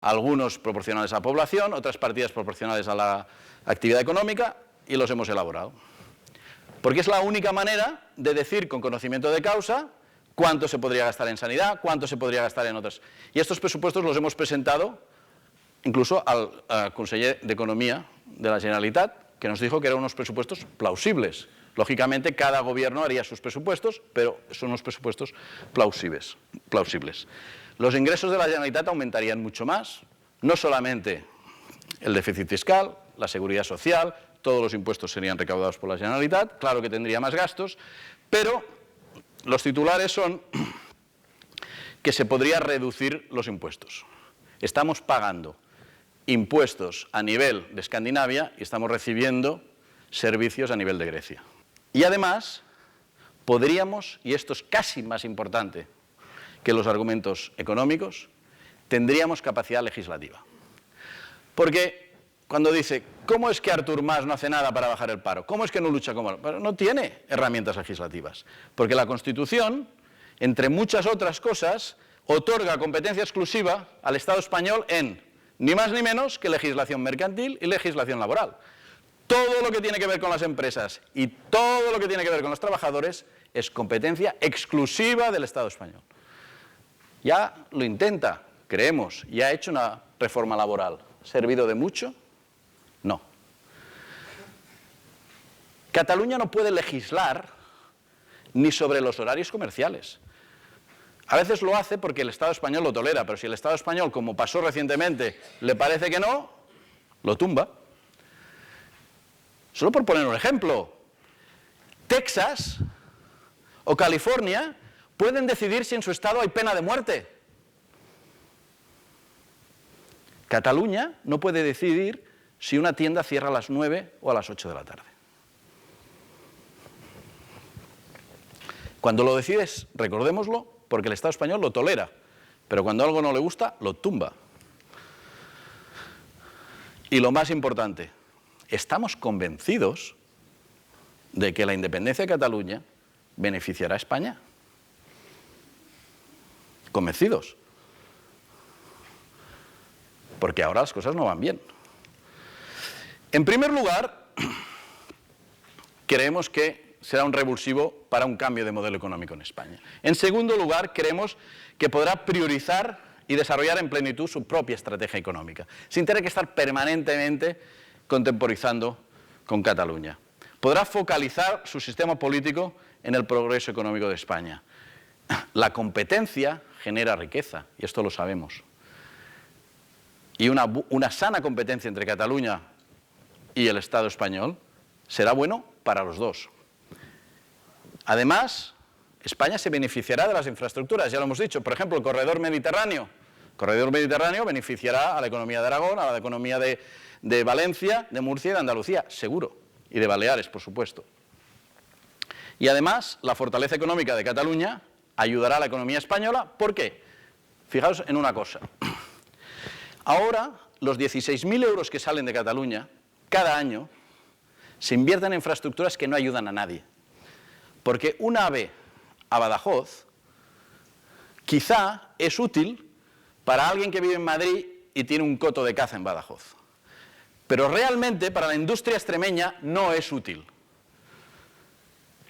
algunos proporcionales a la población, otras partidas proporcionales a la actividad económica, y los hemos elaborado. Porque es la única manera de decir con conocimiento de causa cuánto se podría gastar en sanidad, cuánto se podría gastar en otras. Y estos presupuestos los hemos presentado incluso al conseller de Economía de la Generalitat, que nos dijo que eran unos presupuestos plausibles. Lógicamente, cada gobierno haría sus presupuestos, pero son unos presupuestos plausibles. Los ingresos de la Generalitat aumentarían mucho más, no solamente el déficit fiscal, la seguridad social, todos los impuestos serían recaudados por la Generalitat, claro que tendría más gastos, pero los titulares son que se podría reducir los impuestos. Estamos pagando impuestos a nivel de Escandinavia y estamos recibiendo servicios a nivel de Grecia. Y además, podríamos, y esto es casi más importante que los argumentos económicos, tendríamos capacidad legislativa. Porque cuando dice, ¿cómo es que Artur Mas no hace nada para bajar el paro? ¿Cómo es que no lucha contra el paro? No tiene herramientas legislativas. Porque la Constitución, entre muchas otras cosas, otorga competencia exclusiva al Estado español en ni más ni menos que legislación mercantil y legislación laboral. Todo lo que tiene que ver con las empresas y todo lo que tiene que ver con los trabajadores es competencia exclusiva del Estado español. Ya lo intenta, creemos, y ha hecho una reforma laboral. ¿Ha servido de mucho? No. Cataluña no puede legislar ni sobre los horarios comerciales. A veces lo hace porque el Estado español lo tolera, pero si el Estado español, como pasó recientemente, le parece que no, lo tumba. Solo por poner un ejemplo, Texas o California pueden decidir si en su estado hay pena de muerte. Cataluña no puede decidir si una tienda cierra a las 9 o a las 8 de la tarde. Cuando lo decides, recordémoslo, porque el Estado español lo tolera, pero cuando algo no le gusta, lo tumba. Y lo más importante, estamos convencidos de que la independencia de Cataluña beneficiará a España. Convencidos. Porque ahora las cosas no van bien. En primer lugar, creemos que será un revulsivo para un cambio de modelo económico en España. En segundo lugar, creemos que podrá priorizar y desarrollar en plenitud su propia estrategia económica, sin tener que estar permanentemente contemporizando con Cataluña. Podrá focalizar su sistema político en el progreso económico de España. La competencia genera riqueza, y esto lo sabemos. Y una sana competencia entre Cataluña y el Estado español será bueno para los dos. Además, España se beneficiará de las infraestructuras, ya lo hemos dicho. Por ejemplo, el corredor mediterráneo. El corredor mediterráneo beneficiará a la economía de Aragón, a la economía de Valencia, de Murcia y de Andalucía, seguro. Y de Baleares, por supuesto. Y además, la fortaleza económica de Cataluña ayudará a la economía española. ¿Por qué? Fijaos en una cosa. Ahora, los 16.000 euros que salen de Cataluña, cada año, se invierten en infraestructuras que no ayudan a nadie. Porque un AVE a Badajoz quizá es útil para alguien que vive en Madrid y tiene un coto de caza en Badajoz. Pero realmente para la industria extremeña no es útil.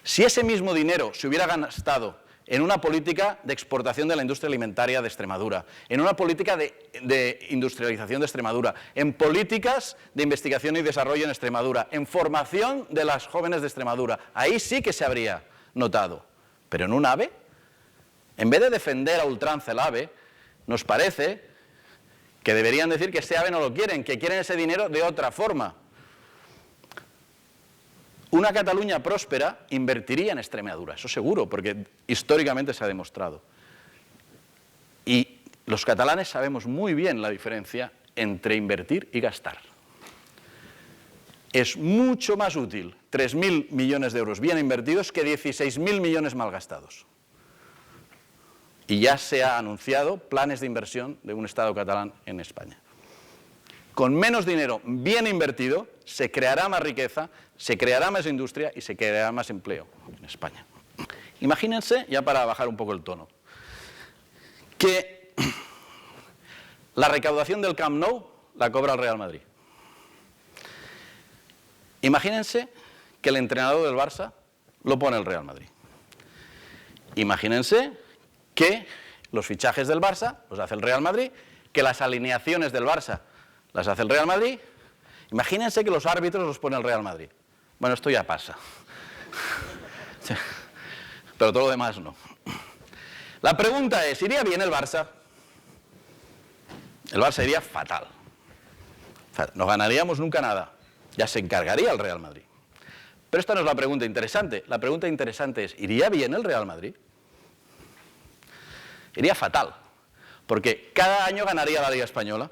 Si ese mismo dinero se hubiera gastado en una política de exportación de la industria alimentaria de Extremadura, en una política de industrialización de Extremadura, en políticas de investigación y desarrollo en Extremadura, en formación de las jóvenes de Extremadura, ahí sí que se habría notado. Pero en un AVE, en vez de defender a ultranza el AVE, nos parece que deberían decir que este AVE no lo quieren, que quieren ese dinero de otra forma. Una Cataluña próspera invertiría en Extremadura, eso seguro, porque históricamente se ha demostrado. Y los catalanes sabemos muy bien la diferencia entre invertir y gastar. Es mucho más útil 3.000 millones de euros bien invertidos que 16.000 millones mal gastados. Y ya se ha anunciado planes de inversión de un Estado catalán en España. Con menos dinero bien invertido se creará más riqueza, se creará más industria y se creará más empleo en España. Imagínense, ya para bajar un poco el tono, que La recaudación del Camp Nou la cobra el Real Madrid. Imagínense que el entrenador del Barça lo pone el Real Madrid. Imagínense que los fichajes del Barça los hace el Real Madrid, que las alineaciones del Barça las hace el Real Madrid. Imagínense que los árbitros los pone el Real Madrid. Bueno, esto ya pasa. Pero todo lo demás no. La pregunta es, ¿iría bien el Barça? El Barça iría fatal. No ganaríamos nunca nada. Ya se encargaría el Real Madrid. Pero esta no es la pregunta interesante. La pregunta interesante es, ¿iría bien el Real Madrid? Iría fatal. Porque cada año ganaría la Liga Española.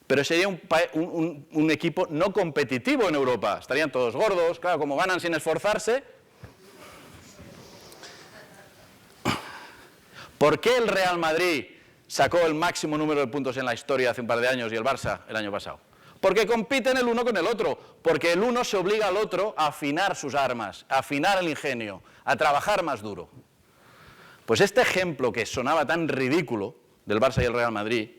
Pero sería un equipo no competitivo en Europa. Estarían todos gordos, claro, como ganan sin esforzarse. ¿Por qué el Real Madrid sacó el máximo número de puntos en la historia hace un par de años y el Barça el año pasado? Porque compiten el uno con el otro, porque el uno se obliga al otro a afinar sus armas, a afinar el ingenio, a trabajar más duro. Pues este ejemplo que sonaba tan ridículo del Barça y el Real Madrid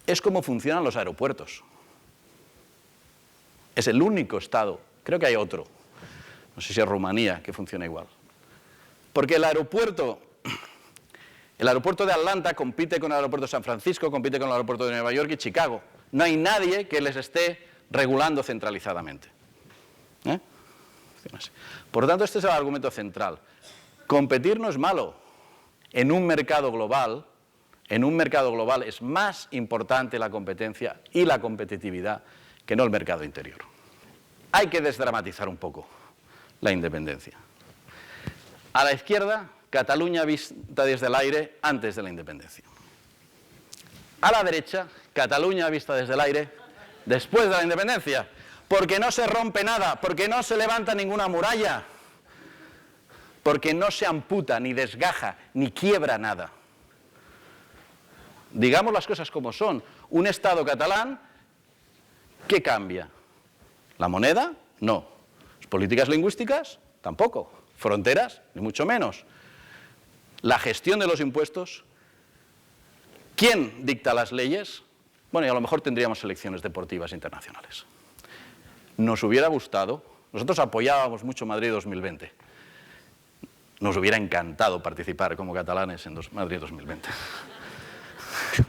es cómo funcionan los aeropuertos. Es el único estado, creo que hay otro, no sé si es Rumanía, que funciona igual. Porque el aeropuerto de Atlanta compite con el aeropuerto de San Francisco, compite con el aeropuerto de Nueva York y Chicago. No hay nadie que les esté regulando centralizadamente. Por lo tanto, este es el argumento central. Competir no es malo. En un mercado global es más importante la competencia y la competitividad que no el mercado interior. Hay que desdramatizar un poco la independencia. A la izquierda, Cataluña vista desde el aire antes de la independencia. A la derecha, Cataluña vista desde el aire después de la independencia. Porque no se rompe nada, porque no se levanta ninguna muralla, porque no se amputa, ni desgaja, ni quiebra nada. Digamos las cosas como son. Un Estado catalán, ¿qué cambia? ¿La moneda? No. ¿Las políticas lingüísticas? Tampoco. ¿Fronteras? Ni mucho menos. ¿La gestión de los impuestos? ¿Quién dicta las leyes? Bueno, y a lo mejor tendríamos selecciones deportivas internacionales. Nos hubiera gustado, nosotros apoyábamos mucho Madrid 2020. Nos hubiera encantado participar como catalanes en Madrid 2020.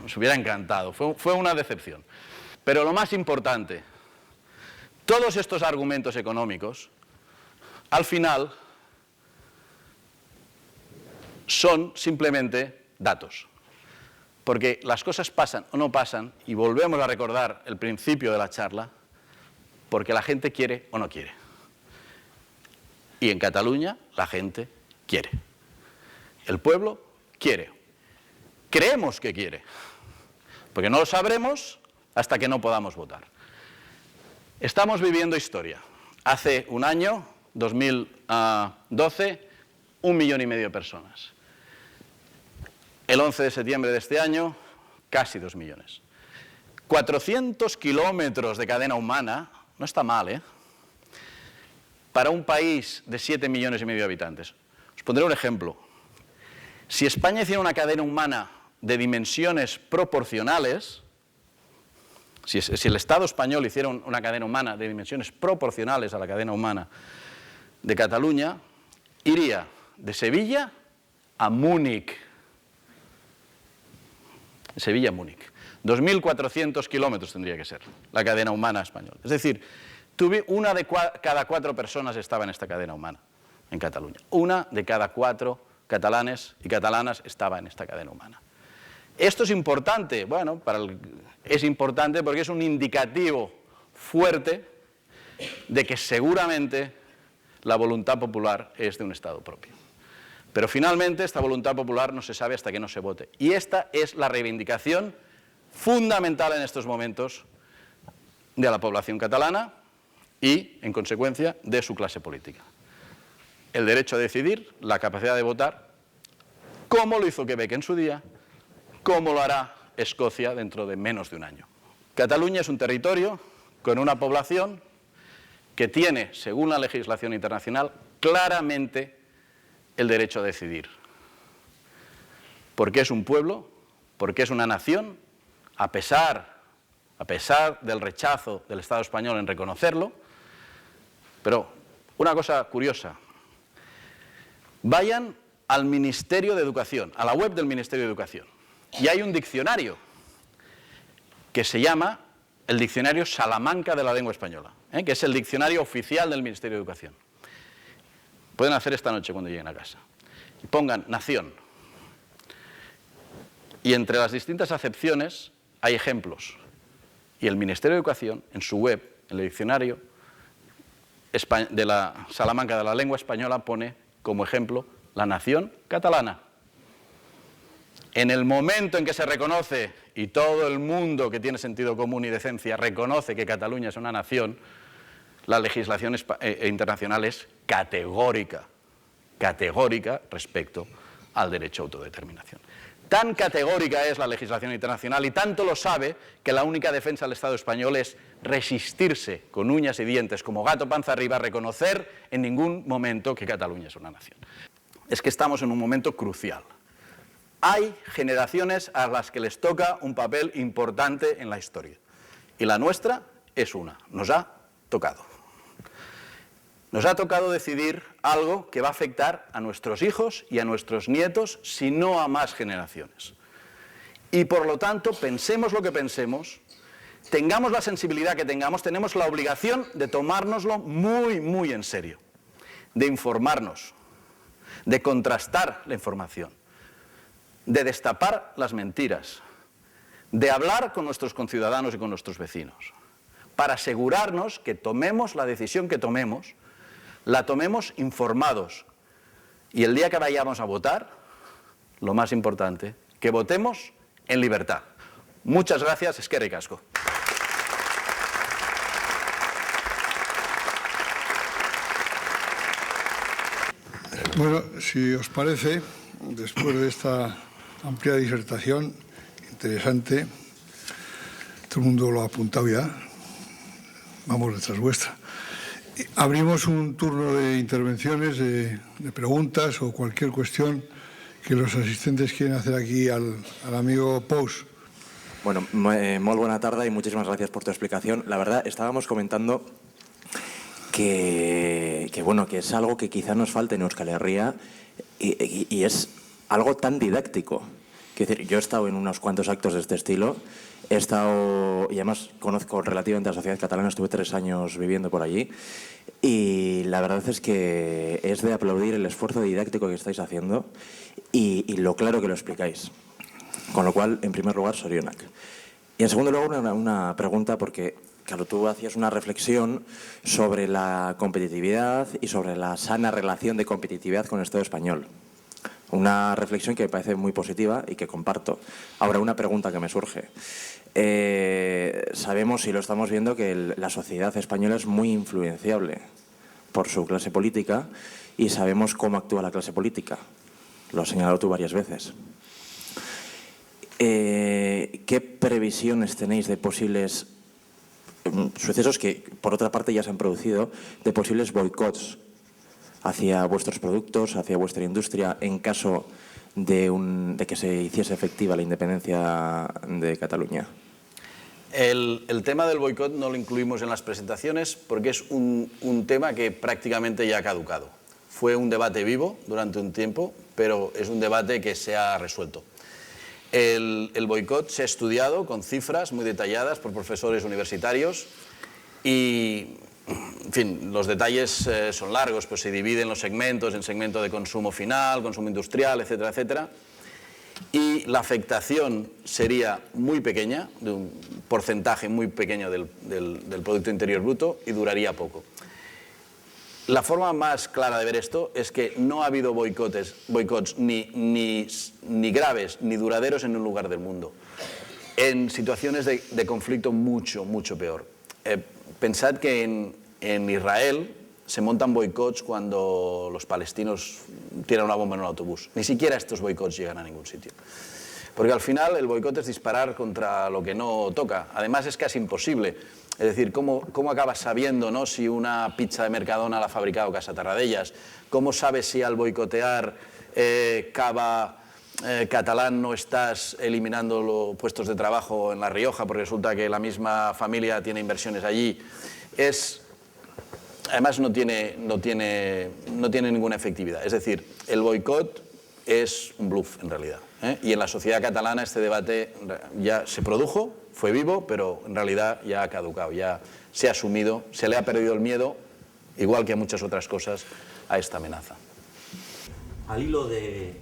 Nos hubiera encantado, fue una decepción. Pero lo más importante, todos estos argumentos económicos, al final, son simplemente datos. Porque las cosas pasan o no pasan, y volvemos a recordar el principio de la charla, porque la gente quiere o no quiere. Y en Cataluña la gente quiere. El pueblo quiere. Creemos que quiere. Porque no lo sabremos hasta que no podamos votar. Estamos viviendo historia. Hace un año, 2012, 1,5 millones de personas. El 11 de septiembre de este año, casi 2 millones. 400 kilómetros de cadena humana, no está mal, ¿eh? Para un país de 7,5 millones de habitantes. Os pondré un ejemplo. Si España hiciera una cadena humana de dimensiones proporcionales, si el Estado español hiciera una cadena humana de dimensiones proporcionales a la cadena humana de Cataluña, iría de Sevilla a Múnich. De Sevilla a Múnich. 2.400 kilómetros tendría que ser la cadena humana española. Es decir, una de cada 4 personas estaba en esta cadena humana en Cataluña. Una de cada 4 catalanes y catalanas estaba en esta cadena humana. Esto es importante, bueno, es importante porque es un indicativo fuerte de que seguramente la voluntad popular es de un Estado propio. Pero finalmente esta voluntad popular no se sabe hasta que no se vote. Y esta es la reivindicación fundamental en estos momentos de la población catalana y, en consecuencia, de su clase política. El derecho a decidir, la capacidad de votar, como lo hizo Quebec en su día, como lo hará Escocia dentro de menos de un año. Cataluña es un territorio con una población que tiene, según la legislación internacional, claramente el derecho a decidir. Porque es un pueblo, porque es una nación a pesar del rechazo del Estado español en reconocerlo. Pero una cosa curiosa, vayan al Ministerio de Educación, a la web del Ministerio de Educación, y hay un diccionario que se llama el Diccionario Salamanca de la Lengua Española, que es el diccionario oficial del Ministerio de Educación. Pueden hacer esta noche cuando lleguen a casa. Y pongan nación. Y entre las distintas acepciones hay ejemplos. Y el Ministerio de Educación, en su web, en el diccionario de la Salamanca de la Lengua Española, pone como ejemplo la nación catalana. En el momento en que se reconoce, y todo el mundo que tiene sentido común y decencia reconoce que Cataluña es una nación, la legislación internacional es categórica respecto al derecho a autodeterminación. Tan categórica es la legislación internacional y tanto lo sabe que la única defensa del Estado español es resistirse con uñas y dientes como gato panza arriba a reconocer en ningún momento que Cataluña es una nación. Es que estamos en un momento crucial. Hay generaciones a las que les toca un papel importante en la historia. Y la nuestra es una. Nos ha tocado. Nos ha tocado decidir algo que va a afectar a nuestros hijos y a nuestros nietos, si no a más generaciones. Y por lo tanto, pensemos lo que pensemos, tengamos la sensibilidad que tengamos, tenemos la obligación de tomárnoslo muy, muy en serio, de informarnos, de contrastar la información, de destapar las mentiras, de hablar con nuestros conciudadanos y con nuestros vecinos, para asegurarnos que tomemos la decisión que tomemos, la tomemos informados. Y el día que vayamos a votar, lo más importante, que votemos en libertad. Muchas gracias, eskerrik asko. Bueno, si os parece, después de esta amplia disertación, interesante, todo el mundo lo ha apuntado ya, vamos detrás vuestra. Abrimos un turno de intervenciones, de preguntas o cualquier cuestión que los asistentes quieren hacer aquí al amigo Pous. Bueno, muy buena tarde y muchísimas gracias por tu explicación. La verdad, estábamos comentando que es algo que quizá nos falte en Euskal Herria y es algo tan didáctico. Quiero decir, yo he estado en unos cuantos actos de este estilo, he estado, y además conozco relativamente a la sociedad catalana, estuve 3 años viviendo por allí, y la verdad es que es de aplaudir el esfuerzo didáctico que estáis haciendo y lo claro que lo explicáis. Con lo cual, en primer lugar, sorionak. Y en segundo lugar, una pregunta, porque claro, tú hacías una reflexión sobre la competitividad y sobre la sana relación de competitividad con el Estado español. Una reflexión que me parece muy positiva y que comparto. Ahora, una pregunta que me surge. Sabemos y lo estamos viendo que la sociedad española es muy influenciable por su clase política y sabemos cómo actúa la clase política. Lo has señalado tú varias veces. ¿Qué previsiones tenéis de posibles sucesos que, por otra parte, ya se han producido, de posibles boicots hacia vuestros productos, hacia vuestra industria, en caso de que se hiciese efectiva la independencia de Cataluña? El tema del boicot no lo incluimos en las presentaciones porque es un tema que prácticamente ya ha caducado. Fue un debate vivo durante un tiempo, pero es un debate que se ha resuelto. El boicot se ha estudiado con cifras muy detalladas por profesores universitarios y, en fin, los detalles son largos, pues se dividen los segmentos en segmento de consumo final, consumo industrial, etcétera, etcétera. Y la afectación sería muy pequeña, de un porcentaje muy pequeño del Producto Interior Bruto y duraría poco. La forma más clara de ver esto es que no ha habido boicots ni graves ni duraderos en un lugar del mundo. En situaciones de conflicto mucho, mucho peor. Pensad que en Israel se montan boicots cuando los palestinos tiran una bomba en un autobús. Ni siquiera estos boicots llegan a ningún sitio. Porque al final el boicot es disparar contra lo que no toca. Además es casi imposible. Es decir, ¿cómo acabas sabiendo, ¿no?, si una pizza de Mercadona la ha fabricado Casa Tarradellas? ¿Cómo sabes si al boicotear Cava catalán no estás eliminando los puestos de trabajo en La Rioja porque resulta que la misma familia tiene inversiones allí. Además no tiene ninguna efectividad. Es decir, el boicot es un bluff en realidad. Y en la sociedad catalana este debate ya se produjo, fue vivo, pero en realidad ya ha caducado, ya se ha asumido, se le ha perdido el miedo, igual que a muchas otras cosas, a esta amenaza. Al hilo de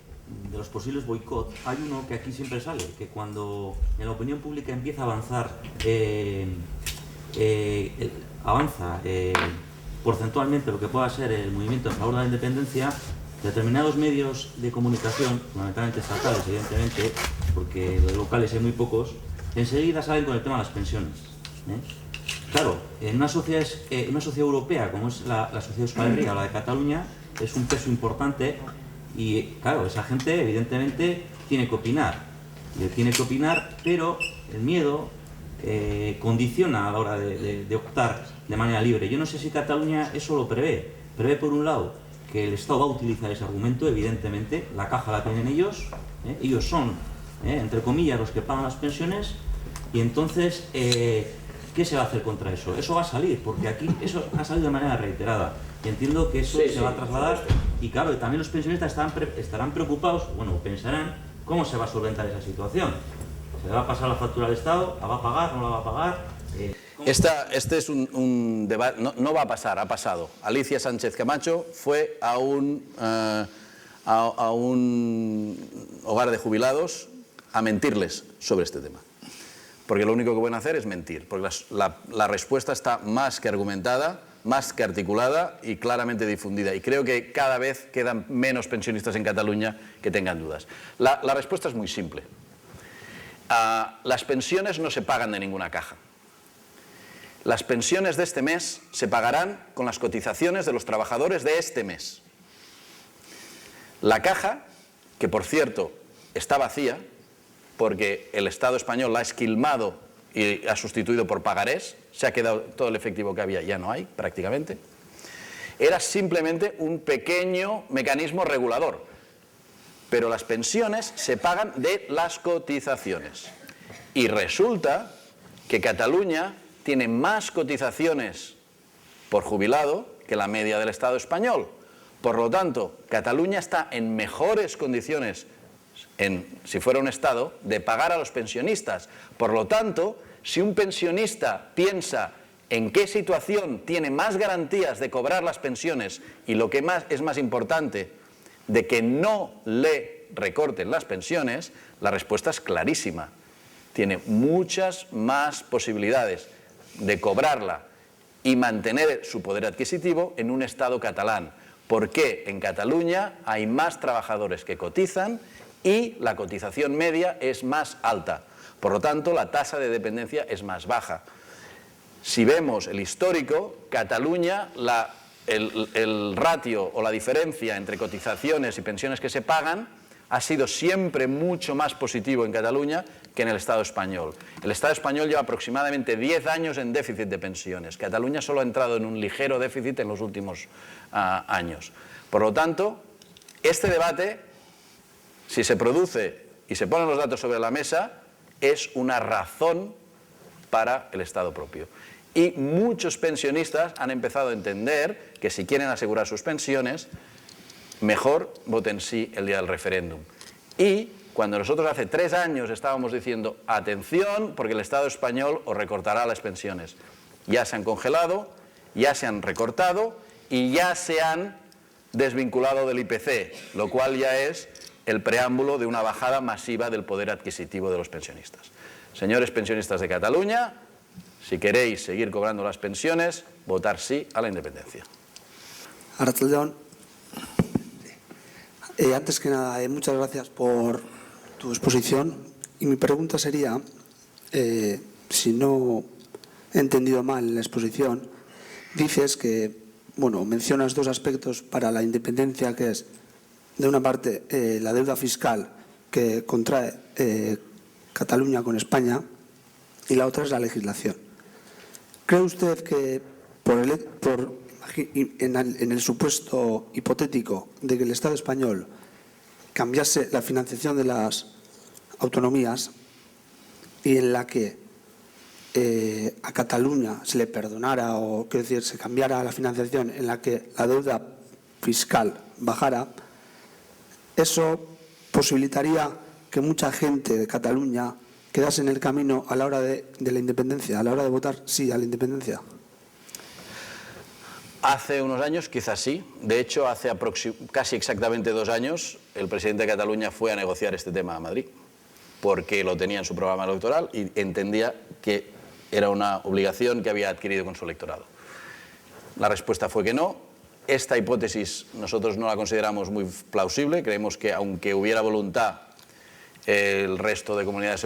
los posibles boicots, hay uno que aquí siempre sale, que cuando en la opinión pública empieza a avanzar, avanza porcentualmente lo que pueda ser el movimiento en favor de la independencia, determinados medios de comunicación, fundamentalmente estatales, evidentemente, porque los locales hay muy pocos, enseguida salen con el tema de las pensiones. Claro, en una sociedad europea como es la sociedad Euskal Herria o la de Cataluña, es un peso importante. Y claro, esa gente evidentemente tiene que opinar, pero el miedo condiciona a la hora de optar de manera libre. Yo no sé si Cataluña eso lo prevé por un lado que el Estado va a utilizar ese argumento, evidentemente, la caja la tienen ellos son, entre comillas, los que pagan las pensiones, y entonces, ¿qué se va a hacer contra eso? Eso va a salir, porque aquí eso ha salido de manera reiterada. Y entiendo que eso se va a trasladar, y claro, también los pensionistas estarán preocupados, bueno, pensarán cómo se va a solventar esa situación. ¿Se le va a pasar la factura al Estado? ¿La va a pagar? ¿No la va a pagar? Este es un debate, no va a pasar, ha pasado. Alicia Sánchez Camacho fue a un hogar de jubilados a mentirles sobre este tema. Porque lo único que pueden hacer es mentir, porque la respuesta está más que argumentada, más que articulada y claramente difundida. Y creo que cada vez quedan menos pensionistas en Cataluña que tengan dudas. La respuesta es muy simple. Las pensiones no se pagan de ninguna caja. Las pensiones de este mes se pagarán con las cotizaciones de los trabajadores de este mes. La caja, que por cierto está vacía, porque el Estado español la ha esquilmado y ha sustituido por pagarés, se ha quedado todo el efectivo que había, ya no hay prácticamente, era simplemente un pequeño mecanismo regulador. Pero las pensiones se pagan de las cotizaciones. Y resulta que Cataluña tiene más cotizaciones por jubilado que la media del Estado español. Por lo tanto, Cataluña está en mejores condiciones, si fuera un Estado, de pagar a los pensionistas. Por lo tanto, si un pensionista piensa en qué situación tiene más garantías de cobrar las pensiones y lo que es más importante, de que no le recorten las pensiones, la respuesta es clarísima. Tiene muchas más posibilidades de cobrarla y mantener su poder adquisitivo en un Estado catalán. Porque en Cataluña hay más trabajadores que cotizan y la cotización media es más alta. Por lo tanto, la tasa de dependencia es más baja. Si vemos el histórico, Cataluña, el ratio o la diferencia entre cotizaciones y pensiones que se pagan ha sido siempre mucho más positivo en Cataluña que en el Estado español. El Estado español lleva aproximadamente 10 años en déficit de pensiones. Cataluña solo ha entrado en un ligero déficit en los últimos años. Por lo tanto, este debate, si se produce y se ponen los datos sobre la mesa, es una razón para el Estado propio. Y muchos pensionistas han empezado a entender que si quieren asegurar sus pensiones, mejor voten sí el día del referéndum. Y cuando nosotros hace 3 años estábamos diciendo, atención, porque el Estado español os recortará las pensiones, ya se han congelado, ya se han recortado y ya se han desvinculado del IPC, lo cual ya es el preámbulo de una bajada masiva del poder adquisitivo de los pensionistas. Señores pensionistas de Cataluña, si queréis seguir cobrando las pensiones, votar sí a la independencia. Arratsaldeon. Antes que nada, muchas gracias por tu exposición. Y mi pregunta sería, si no he entendido mal la exposición, dices que, bueno, mencionas 2 aspectos para la independencia, que es, de una parte, la deuda fiscal que contrae Cataluña con España, y la otra es la legislación. ¿Cree usted que en el supuesto hipotético de que el Estado español cambiase la financiación de las autonomías y en la que a Cataluña se le perdonara, o quiero decir, se cambiara la financiación, en la que la deuda fiscal bajara, eso posibilitaría que mucha gente de Cataluña quedase en el camino a la hora de la independencia, a la hora de votar sí a la independencia. Hace unos años quizás sí. De hecho, hace casi exactamente 2 años el presidente de Cataluña fue a negociar este tema a Madrid, porque lo tenía en su programa electoral y entendía que era una obligación que había adquirido con su electorado. La respuesta fue que no. Esta hipótesis nosotros no la consideramos muy plausible. Creemos que aunque hubiera voluntad, el resto de comunidades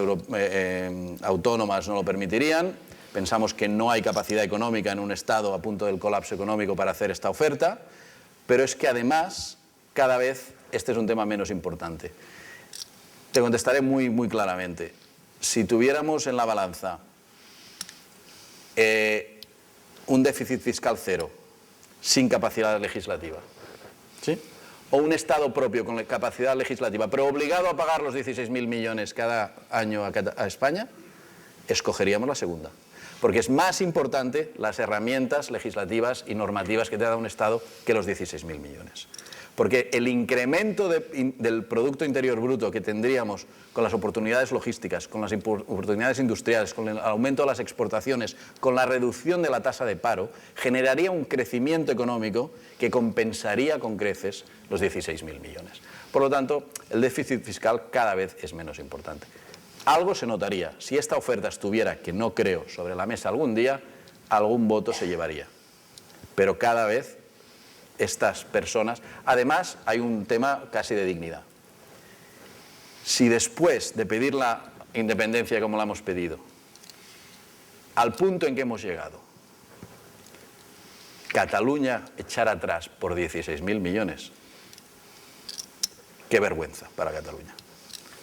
autónomas no lo permitirían. Pensamos que no hay capacidad económica en un Estado a punto del colapso económico para hacer esta oferta, pero es que además cada vez este es un tema menos importante. Te contestaré muy, muy claramente. Si tuviéramos en la balanza un déficit fiscal cero, sin capacidad legislativa, ¿sí?, o un Estado propio con capacidad legislativa, pero obligado a pagar los 16.000 millones cada año a España, escogeríamos la segunda. Porque es más importante las herramientas legislativas y normativas que te da un Estado que los 16.000 millones. Porque el incremento del Producto Interior Bruto que tendríamos con las oportunidades logísticas, con las oportunidades industriales, con el aumento de las exportaciones, con la reducción de la tasa de paro, generaría un crecimiento económico que compensaría con creces los 16.000 millones. Por lo tanto, el déficit fiscal cada vez es menos importante. Algo se notaría. Si esta oferta estuviera, que no creo, sobre la mesa algún día, algún voto se llevaría. Pero cada vez estas personas... Además, hay un tema casi de dignidad. Si después de pedir la independencia como la hemos pedido, al punto en que hemos llegado, Cataluña echar atrás por 16.000 millones, qué vergüenza para Cataluña.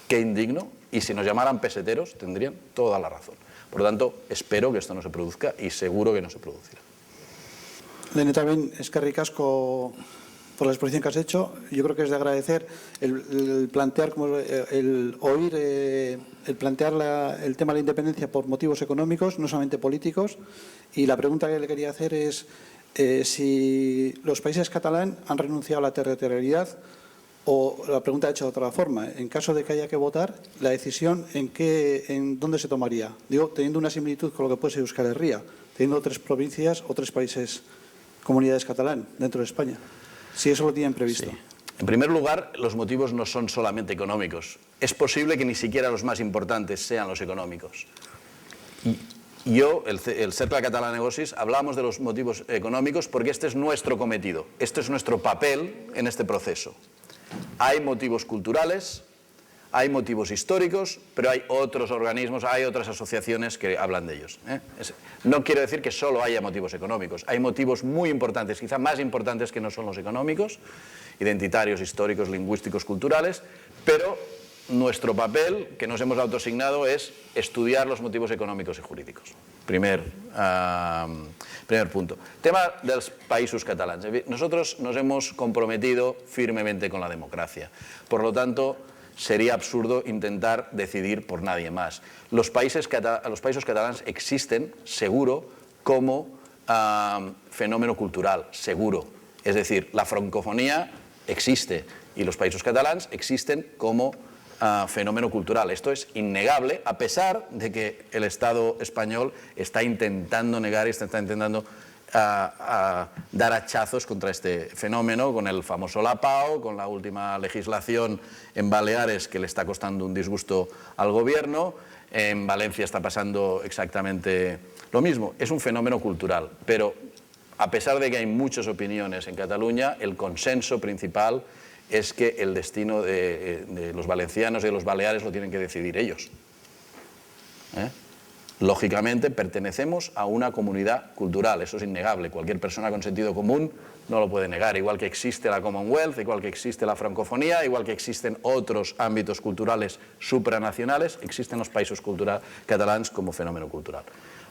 Qué indigno, y si nos llamaran peseteros tendrían toda la razón. Por lo tanto, espero que esto no se produzca y seguro que no se producirá. Lehendakari, eskerrik asko por la exposición que has hecho. Yo creo que es de agradecer el plantear el plantear el tema de la independencia por motivos económicos, no solamente políticos. Y la pregunta que le quería hacer es si los países catalanes han renunciado a la territorialidad, o la pregunta hecha de otra forma. En caso de que haya que votar, la decisión en dónde se tomaría. Digo, teniendo una similitud con lo que puede ser Euskal Herria, teniendo 3 provincias o 3 países, comunidades catalanas dentro de España. Si eso lo tienen previsto. Sí. En primer lugar, los motivos no son solamente económicos. Es posible que ni siquiera los más importantes sean los económicos. Y yo, el Cercle Català de Negocis, hablamos de los motivos económicos porque este es nuestro cometido, este es nuestro papel en este proceso. Hay motivos culturales, hay motivos históricos, pero hay otros organismos, hay otras asociaciones que hablan de ellos. No quiero decir que solo haya motivos económicos, hay motivos muy importantes, quizá más importantes que no son los económicos, identitarios, históricos, lingüísticos, culturales, pero nuestro papel, que nos hemos autoasignado, es estudiar los motivos económicos y jurídicos. Primer punto. Tema dels països catalans. Nosotros nos hemos comprometido firmemente con la democracia. Por lo tanto, sería absurdo intentar decidir por nadie más. Los países catalanes existen, seguro, como fenómeno cultural, seguro. Es decir, la francofonía existe y los países catalanes existen como fenómeno cultural. Esto es innegable, a pesar de que el Estado español está intentando negar y está intentando dar hachazos contra este fenómeno, con el famoso Lapao, con la última legislación en Baleares que le está costando un disgusto al gobierno. En Valencia está pasando exactamente lo mismo. Es un fenómeno cultural, pero a pesar de que hay muchas opiniones en Cataluña, el consenso principal es que el destino de los valencianos y de los baleares lo tienen que decidir ellos. Lógicamente pertenecemos a una comunidad cultural, eso es innegable. Cualquier persona con sentido común no lo puede negar. Igual que existe la Commonwealth, igual que existe la francofonía, igual que existen otros ámbitos culturales supranacionales, existen los países catalanes como fenómeno cultural.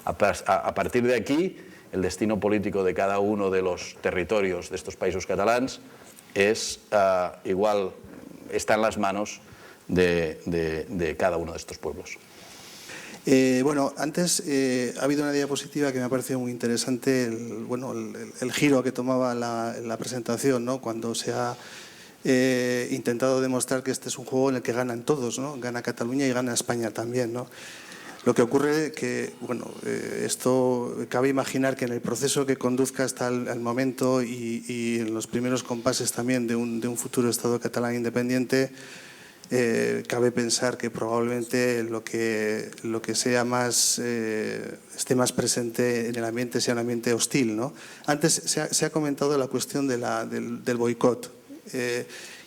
A partir de aquí, el destino político de cada uno de los territorios de estos países catalanes es igual está en las manos de cada uno de estos pueblos. Bueno, antes ha habido una diapositiva que me ha parecido muy interesante, el giro que tomaba la presentación, ¿no? Cuando se ha intentado demostrar que este es un juego en el que ganan todos, ¿no? Gana Cataluña y gana España también, ¿no? Lo que ocurre que, bueno, esto cabe imaginar que en el proceso que conduzca hasta el momento y en los primeros compases también de un futuro Estado catalán independiente, cabe pensar que probablemente lo que sea más, esté más presente en el ambiente sea un ambiente hostil, ¿no? Antes se ha comentado la cuestión del boicot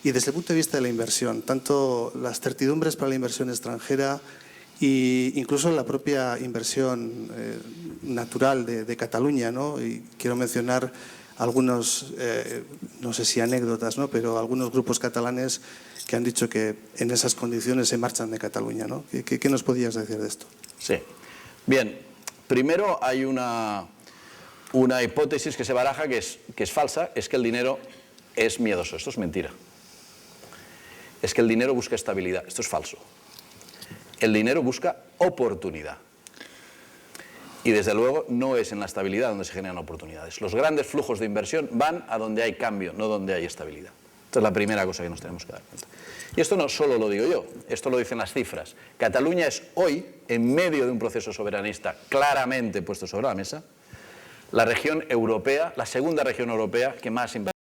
y desde el punto de vista de la inversión, tanto las certidumbres para la inversión extranjera e incluso la propia inversión natural de Cataluña, ¿no? Y quiero mencionar algunos, no sé si anécdotas, ¿no? Pero algunos grupos catalanes que han dicho que en esas condiciones se marchan de Cataluña, ¿no? ¿Qué nos podías decir de esto? Sí. Bien, primero hay una hipótesis que se baraja que es falsa, es que el dinero es miedoso. Esto es mentira. Es que el dinero busca estabilidad. Esto es falso. El dinero busca oportunidad. Y desde luego no es en la estabilidad donde se generan oportunidades. Los grandes flujos de inversión van a donde hay cambio, no donde hay estabilidad. Esta es la primera cosa que nos tenemos que dar cuenta. Y esto no solo lo digo yo, esto lo dicen las cifras. Cataluña es hoy, en medio de un proceso soberanista claramente puesto sobre la mesa, la región europea, la segunda región europea que más invierte.